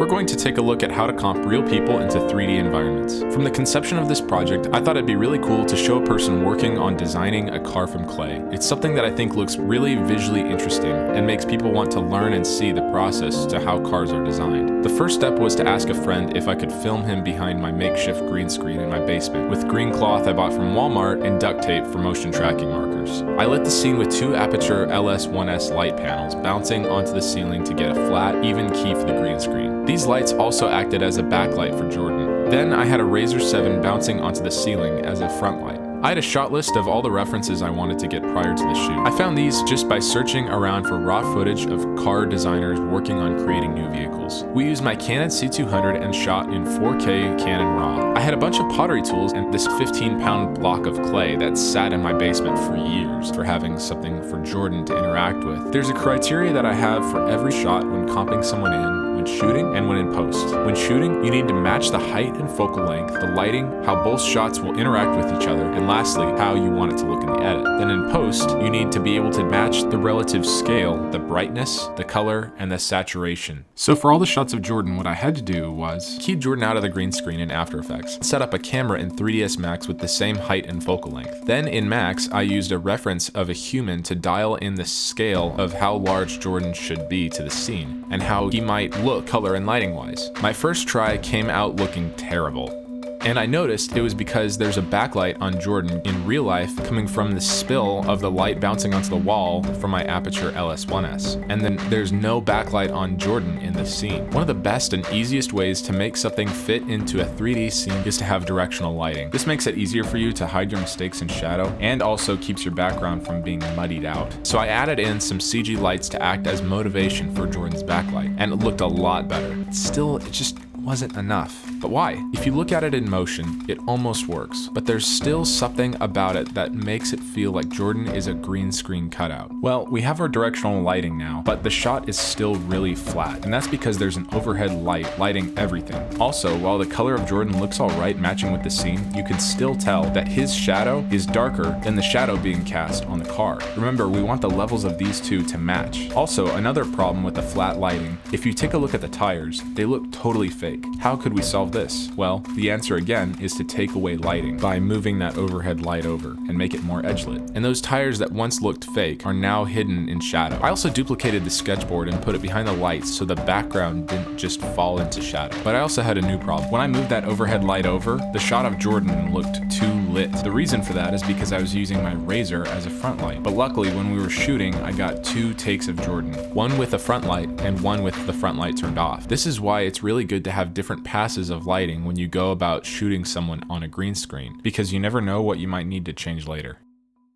We're going to take a look at how to comp real people into 3D environments. From the conception of this project, I thought it'd be really cool to show a person working on designing a car from clay. It's something that I think looks really visually interesting and makes people want to learn and see the process to how cars are designed. The first step was to ask a friend if I could film him behind my makeshift green screen in my basement with green cloth I bought from Walmart and duct tape for motion tracking markers. I lit the scene with two Aputure LS 1S light panels bouncing onto the ceiling to get a flat, even key for the green screen. These lights also acted as a backlight for Jordan. Then I had a Rayzr 7 bouncing onto the ceiling as a front light. I had a shot list of all the references I wanted to get prior to the shoot. I found these just by searching around for raw footage of car designers working on creating new vehicles. We used my Canon C200 and shot in 4K Canon RAW. I had a bunch of pottery tools and this 15-pound block of clay that sat in my basement for years for having something for Jordan to interact with. There's a criteria that I have for every shot when comping someone in, when shooting, and when in post. When shooting, you need to match the height and focal length, the lighting, how both shots will interact with each other, and lastly, how you want it to look in the edit. Then in post, you need to be able to match the relative scale, the brightness, the color, and the saturation. So for all the shots of Jordan, what I had to do was key Jordan out of the green screen in After Effects, set up a camera in 3ds Max with the same height and focal length. Then in Max, I used a reference of a human to dial in the scale of how large Jordan should be to the scene, and how he might look color and lighting wise. My first try came out looking terrible. And I noticed it was because there's a backlight on Jordan in real life coming from the spill of the light bouncing onto the wall from my Aputure LS 1S. And then there's no backlight on Jordan in the scene. One of the best and easiest ways to make something fit into a 3D scene is to have directional lighting. This makes it easier for you to hide your mistakes in shadow and also keeps your background from being muddied out. So I added in some CG lights to act as motivation for Jordan's backlight, and it looked a lot better. Still, it just wasn't enough. But why? If you look at it in motion, it almost works, but there's still something about it that makes it feel like Jordan is a green screen cutout. Well, we have our directional lighting now, but the shot is still really flat, and that's because there's an overhead light lighting everything. Also, while the color of Jordan looks alright matching with the scene, you can still tell that his shadow is darker than the shadow being cast on the car. Remember, we want the levels of these two to match. Also, another problem with the flat lighting, if you take a look at the tires, they look totally fake. How could we solve this? Well, the answer again is to take away lighting by moving that overhead light over and make it more edge-lit. And those tires that once looked fake are now hidden in shadow. I also duplicated the sketchboard and put it behind the lights so the background didn't just fall into shadow. But I also had a new problem. When I moved that overhead light over, the shot of Jordan looked too lit. The reason for that is because I was using my Rayzr as a front light. But luckily, when we were shooting, I got 2 takes of Jordan, one with a front light and one with the front light turned off. This is why it's really good to have different passes of lighting when you go about shooting someone on a green screen, because you never know what you might need to change later.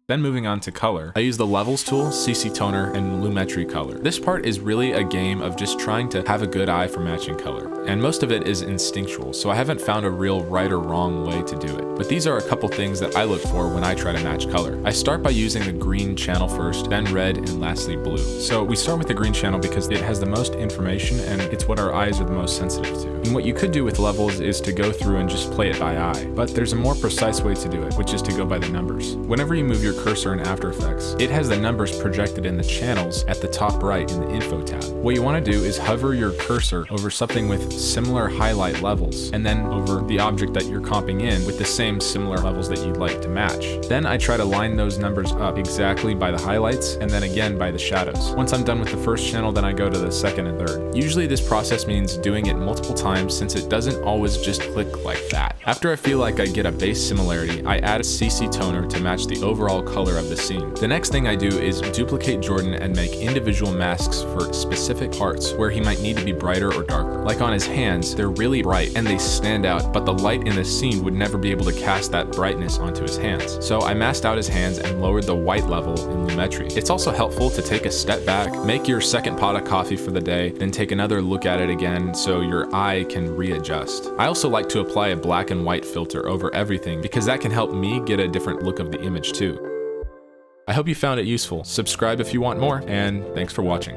Then moving on to color, I use the Levels tool, CC Toner, and Lumetri color. This part is really a game of just trying to have a good eye for matching color, and most of it is instinctual, so I haven't found a real right or wrong way to do it. But these are a couple things that I look for when I try to match color. I start by using the green channel first, then red, and lastly blue. So we start with the green channel because it has the most information and it's what our eyes are the most sensitive to. And what you could do with Levels is to go through and just play it by eye, but there's a more precise way to do it, which is to go by the numbers. Whenever you move your cursor in After Effects, it has the numbers projected in the channels at the top right in the Info tab. What you want to do is hover your cursor over something with similar highlight levels, and then over the object that you're comping in with the same similar levels that you'd like to match. Then I try to line those numbers up exactly by the highlights, and then again by the shadows. Once I'm done with the first channel, then I go to the second and third. Usually this process means doing it multiple times since it doesn't always just click like that. After I feel like I get a base similarity, I add a CC Toner to match the overall color of the scene. The next thing I do is duplicate Jordan and make individual masks for specific parts where he might need to be brighter or darker. Like on his hands, they're really bright and they stand out, but the light in the scene would never be able to cast that brightness onto his hands. So I masked out his hands and lowered the white level in Lumetri. It's also helpful to take a step back, make your second pot of coffee for the day, then take another look at it again so your eye can readjust. I also like to apply a black and white filter over everything because that can help me get a different look of the image too. I hope you found it useful. Subscribe if you want more, and thanks for watching.